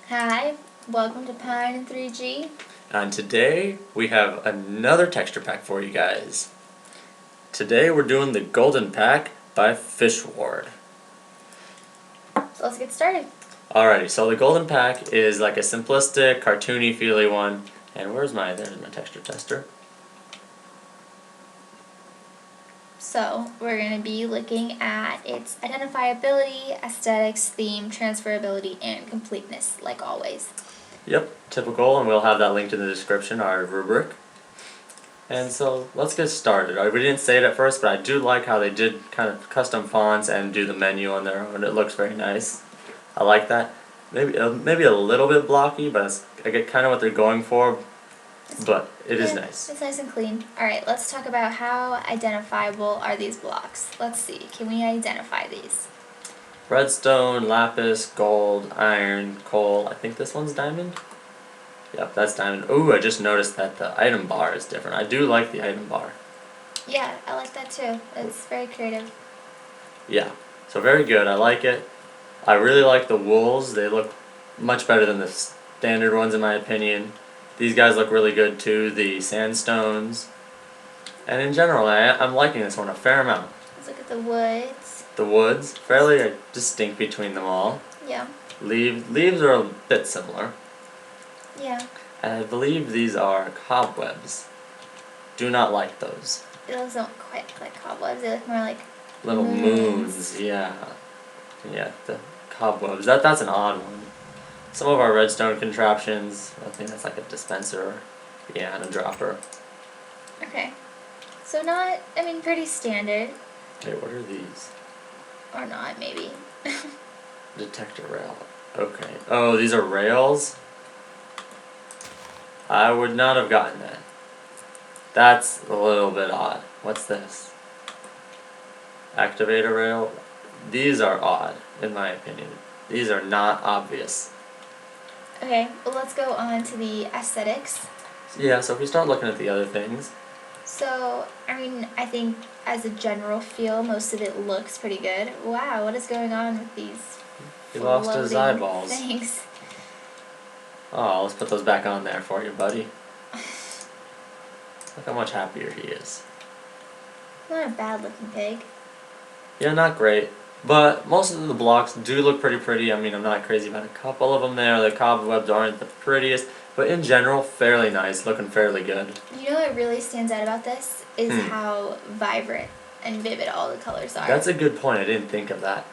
Hi, welcome to Pine&3G. And today we have another texture pack for you guys. Today we're doing the Golden Pack by FishWard. So let's get started. Alrighty, so the Golden Pack is like a simplistic, cartoony, feely one. And there's my texture tester. So we're going to be looking at its identifiability, aesthetics, theme, transferability, and completeness, like always. Yep, typical, and we'll have that linked in the description, our rubric. And so let's get started. We didn't say it at first, but I do like how they did kind of custom fonts and do the menu on their own. It looks very nice. I like that. Maybe a little bit blocky, but I get kind of what they're going for. But it is nice. It's nice and clean. Alright, let's talk about how identifiable are these blocks. Let's see, can we identify these? Redstone, lapis, gold, iron, coal. I think this one's diamond. Yep, that's diamond. Ooh, I just noticed that the item bar is different. I do like the item bar. Yeah, I like that too. It's very creative. Yeah, so very good. I like it. I really like the wools. They look much better than the standard ones in my opinion. These guys look really good too, the sandstones. And in general, I'm liking this one a fair amount. Let's look at the woods. The woods, fairly distinct between them all. Yeah. Leaves are a bit similar. Yeah. And I believe these are cobwebs. Do not like those. Those don't quite look like cobwebs, they look more like Little moons, yeah. Yeah, the cobwebs. That's an odd one. Some of our redstone contraptions, I think that's like a dispenser, yeah, and a dropper. Okay. So pretty standard. Hey, what are these? Or not, maybe. Detector rail. Okay. Oh, these are rails? I would not have gotten that. That's a little bit odd. What's this? Activator rail? These are odd, in my opinion. These are not obvious. Okay, well let's go on to the aesthetics. Yeah, so if we start looking at the other things. So, I think as a general feel, most of it looks pretty good. Wow, what is going on with these He lost his floating eyeballs. things? Oh, let's put those back on there for you, buddy. Look how much happier he is. Not a bad looking pig. Yeah, not great. But most of the blocks do look pretty pretty. I'm not crazy about a couple of them there. The cobwebs aren't the prettiest. But in general, fairly nice. Looking fairly good. You know what really stands out about this is how vibrant and vivid all the colors are. That's a good point. I didn't think of that.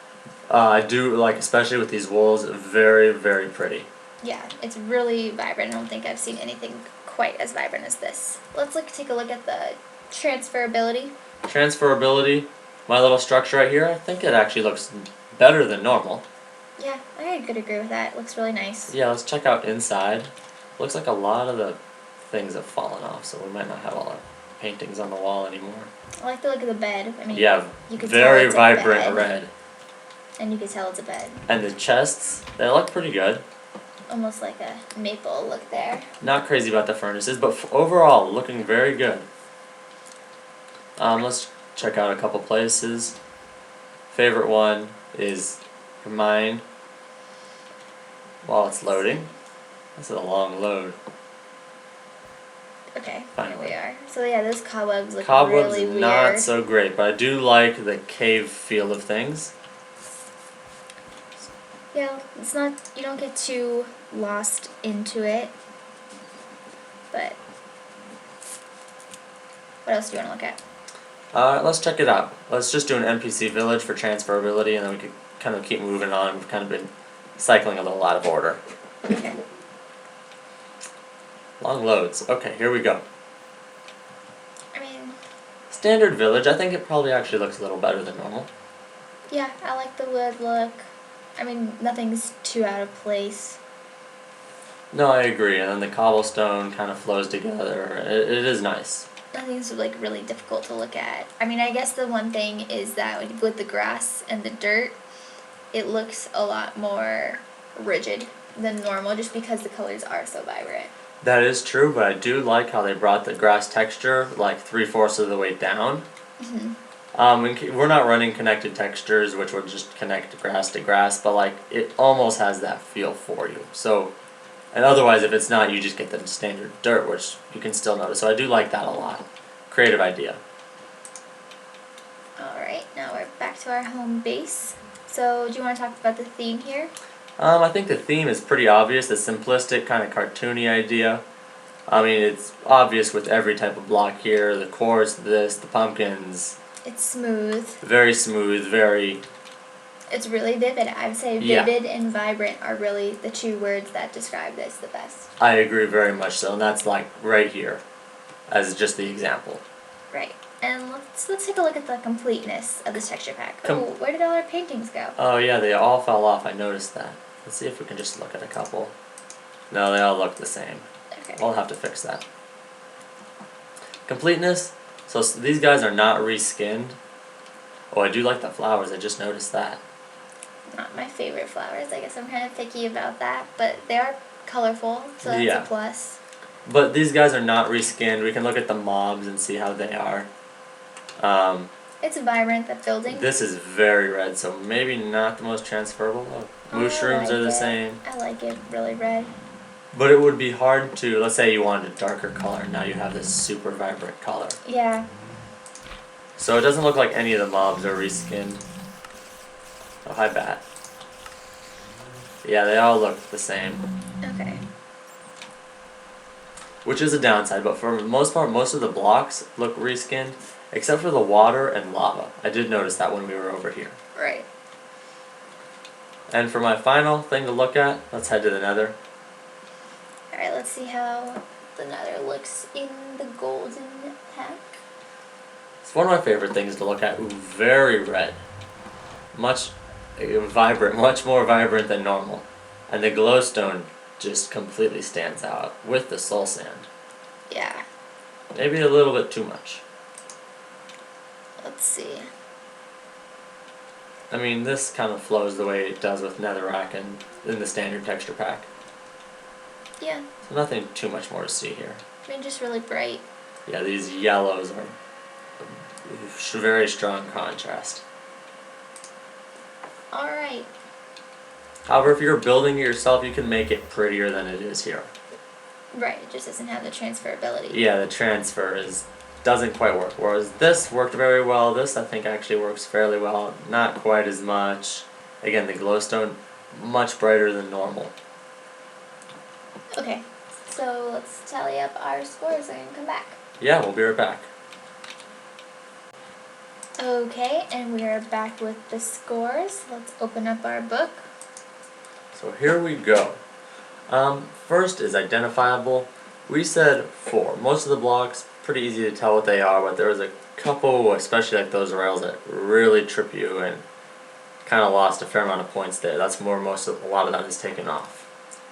I do like, especially with these wools, very, very pretty. Yeah, it's really vibrant. I don't think I've seen anything quite as vibrant as this. Let's take a look at the transferability. Transferability, my little structure right here, I think it actually looks better than normal. Yeah, I could agree with that. It looks really nice. Yeah, let's check out inside. Looks like a lot of the things have fallen off, so we might not have all our paintings on the wall anymore. I like the look of the bed. Yeah, you can very tell it's vibrant a bed, red. and you can tell it's a bed. And the chests, they look pretty good. Almost like a maple look there. Not crazy about the furnaces, but overall, looking very good. Let's check out a couple places. Favorite one is mine. While it's loading. This is a long load. Okay, Finally. here we are. So yeah, those cobwebs look Cobwebs really weird. not so great, but I do like the cave feel of things. Yeah, it's not, you don't get too lost into it. But what else do you want to look at? Let's check it out. Let's just do an NPC village for transferability, and then we can kind of keep moving on. We've kind of been cycling a little out of order. Okay. Long loads. Okay, here we go. Standard village. I think it probably actually looks a little better than normal. Yeah, I like the wood look. Nothing's too out of place. No, I agree. And then the cobblestone kind of flows together. It is nice. Nothing's really difficult to look at. I guess the one thing is that with the grass and the dirt, it looks a lot more rigid than normal just because the colors are so vibrant. That is true, but I do like how they brought the grass texture like 3/4 of the way down. We're not running connected textures, which would just connect grass to grass, but like it almost has that feel for you. So, and otherwise, if it's not, you just get the standard dirt, which you can still notice. So I do like that a lot. Creative idea. Alright, now we're back to our home base. So, do you want to talk about the theme here? I think the theme is pretty obvious. The simplistic, kind of cartoony idea. I mean, it's obvious with every type of block here. The quartz, the pumpkins. It's smooth. Very smooth, very... It's really vivid. I would say Yeah. vivid and vibrant are really the two words that describe this the best. I agree very much so, and that's like right here, as just the example. Right. And let's take a look at the completeness of this texture pack. Where did all our paintings go? Oh yeah, they all fell off. I noticed that. Let's see if we can just look at a couple. No, they all look the same. Okay. We'll have to fix that. Completeness. So these guys are not reskinned. Oh, I do like the flowers. I just noticed that. Not my favorite flowers. I guess I'm kind of picky about that, but they are colorful, so that's Yeah. a plus. But these guys are not reskinned. We can look at the mobs and see how they are. It's vibrant, that building. This is very red, so maybe not the most transferable. Mushrooms I are like the it. same. I like it really red. But it would be hard to, let's say you wanted a darker color, now you have this super vibrant color. Yeah. So it doesn't look like any of the mobs are reskinned. Oh, hi Bat. Yeah, they all look the same. Okay. Which is a downside, but for the most part, most of the blocks look reskinned, except for the water and lava. I did notice that when we were over here. Right. And for my final thing to look at, let's head to the nether. Alright, let's see how the nether looks in the golden pack. It's one of my favorite things to look at. Ooh, very red. Much vibrant, much more vibrant than normal. And the glowstone just completely stands out with the soul sand. Yeah. Maybe a little bit too much. Let's see. I mean, this kind of flows the way it does with netherrack and in the standard texture pack. Yeah. So nothing too much more to see here. I mean, just really bright. Yeah, these yellows are very strong contrast. Alright. However, if you're building it yourself, you can make it prettier than it is here. Right, it just doesn't have the transferability. Yeah, the transfer doesn't quite work. Whereas this worked very well. This I think actually works fairly well. Not quite as much. Again, the glowstone much brighter than normal. Okay, so let's tally up our scores and come back. Yeah, we'll be right back. Okay, and we are back with the scores. Let's open up our book. So here we go. First is Identifiable. We said 4. Most of the blocks, pretty easy to tell what they are, but there was a couple, especially like those rails, that really trip you and kind of lost a fair amount of points there. That's a lot of that is taken off.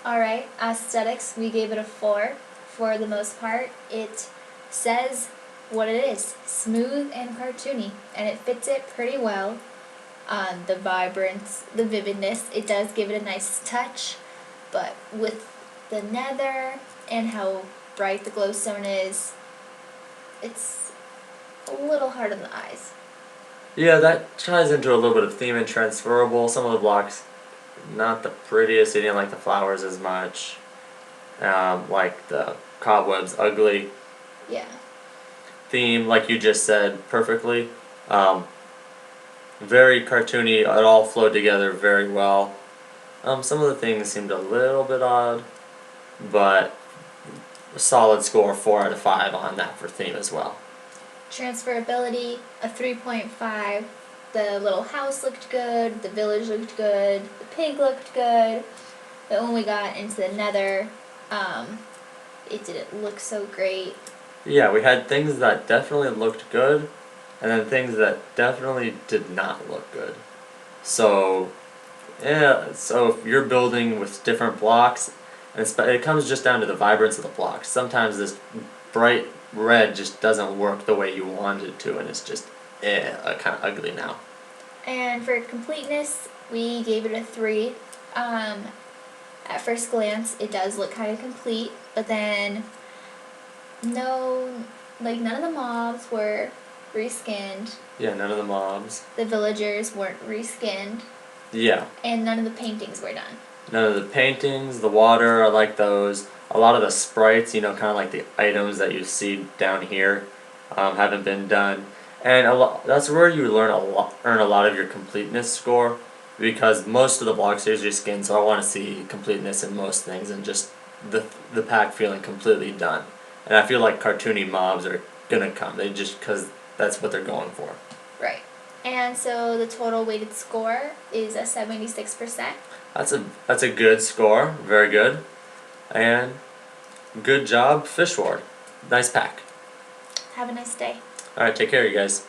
Alright, aesthetics, we gave it a 4. For the most part, it says what it is. Smooth and cartoony, and it fits it pretty well. The vibrance, the vividness, it does give it a nice touch, but with the nether and how bright the glowstone is, it's a little hard on the eyes. Yeah, that ties into a little bit of theme and transferable. Some of the blocks, not the prettiest. You didn't like the flowers as much. Like the cobwebs, ugly. Yeah. Theme, like you just said, perfectly. Very cartoony. It all flowed together very well. Some of the things seemed a little bit odd, but a solid score, 4 out of 5 on that for theme as well. Transferability, a 3.5. The little house looked good, the village looked good, the pig looked good. But when we got into the nether, it didn't look so great. Yeah, we had things that definitely looked good, and then things that definitely did not look good. So, yeah, so if you're building with different blocks, and it comes just down to the vibrance of the blocks. Sometimes this bright red just doesn't work the way you want it to, and it's just kind of ugly now. And for completeness, we gave it a 3. At first glance, it does look kind of complete, but then none of the mobs were reskinned. Yeah, none of the mobs. The villagers weren't reskinned. Yeah. And none of the paintings were done. None of the paintings, the water, I like those. A lot of the sprites, you know, kind of like the items that you see down here, haven't been done. And that's where you earn a lot of your completeness score, because most of the block stages are skinned, so I want to see completeness in most things and just the pack feeling completely done. And I feel like cartoony mobs are gonna come. They just because that's what they're going for. Right. And so the total weighted score is a 76%. That's a good score, very good, and good job, FishWard. Nice pack. Have a nice day. All right, take care, you guys.